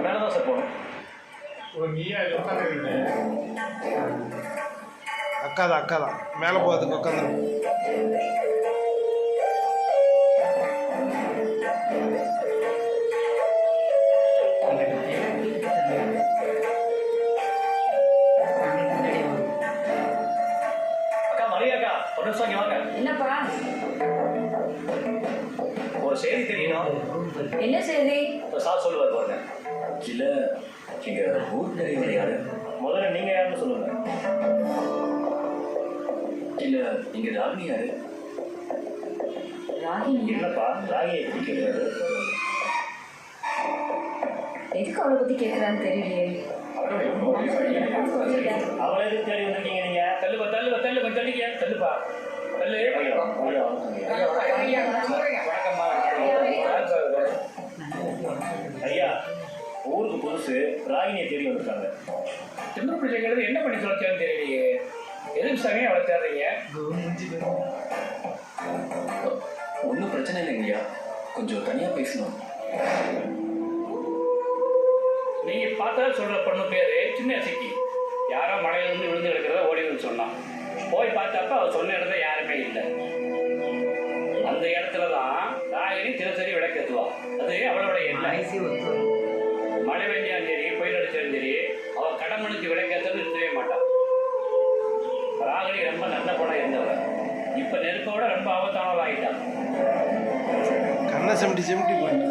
மேலே தான் சார் போகணும். நீயா இது உட்காந்துருக்கீங்க? அக்கா தான் மேலே போகிறதுக்கு உட்காந்துரும். அக்கா மரியாக்கா ஒரு நிமிஷம் இங்கே வாங்க. என்னப்பா? ஒரு செய்தி தெரியணும். என்ன செய்தி? சார் சொல்லுவார் பாருங்க. இல்லை எங்கள் ஊர் தெரியும் யாரு? முதல்ல நீங்கள் யாருன்னு சொல்லுங்க. இல்லை இங்கே ராகினி யாரு? ராகினி? இல்லைப்பா, ராகியை பற்றி கேட்குறாரு. எதுக்கு அவளை பத்தி கேட்கறான்னு தெரியலையே. அவளை எதுக்கு தேடி வந்திருக்கீங்க நீங்க? தள்ளுப்பா தள்ளுப்பா தள்ளு கொஞ்சம் தள்ளிக்க. தள்ளுப்பா தள்ளு. வணக்கம்மா. ஐயா ஊருக்கு புதுசு, ராகினியை தேடி வந்திருக்காங்க. சின்ன பிள்ளைங்கிறது என்ன பண்ணி சொல்லிச்சான்னு தெரியலையே. எதுக்கு சமயம் அவளை தேடுறீங்க? ஒன்றும் பிரச்சனை இல்லைங்கய்யா, கொஞ்சம் தனியாக பேசணும். நீங்க பார்த்தா சொல்ற பொண்ணு பேரு சின்ன சிக்கி. யாரோ மலையிலிருந்து விழுந்து கிடக்கிறத ஓடின்னு சொன்னான். போய் பார்த்தப்ப அவள் சொன்ன இடத்துல யாருமே இல்லை. அந்த இடத்துல தான் ராகினி தினசரி விளக்கேற்றுவா. அது அவளோட எண்ணம். மழை பெஞ்சாலும் சரி, புயல் அடிச்சாலும் சரி, அவள் கடமனுக்கு விளக்கேற்றது நிறுத்தவே மாட்டான். ராகினி ரொம்ப நல்ல படம் இருந்தவள். இப்போ நெருப்போட ரொம்ப ஆபத்தானவள் ஆகிட்டான். கண்ணை செமிட்டி போயிட்டு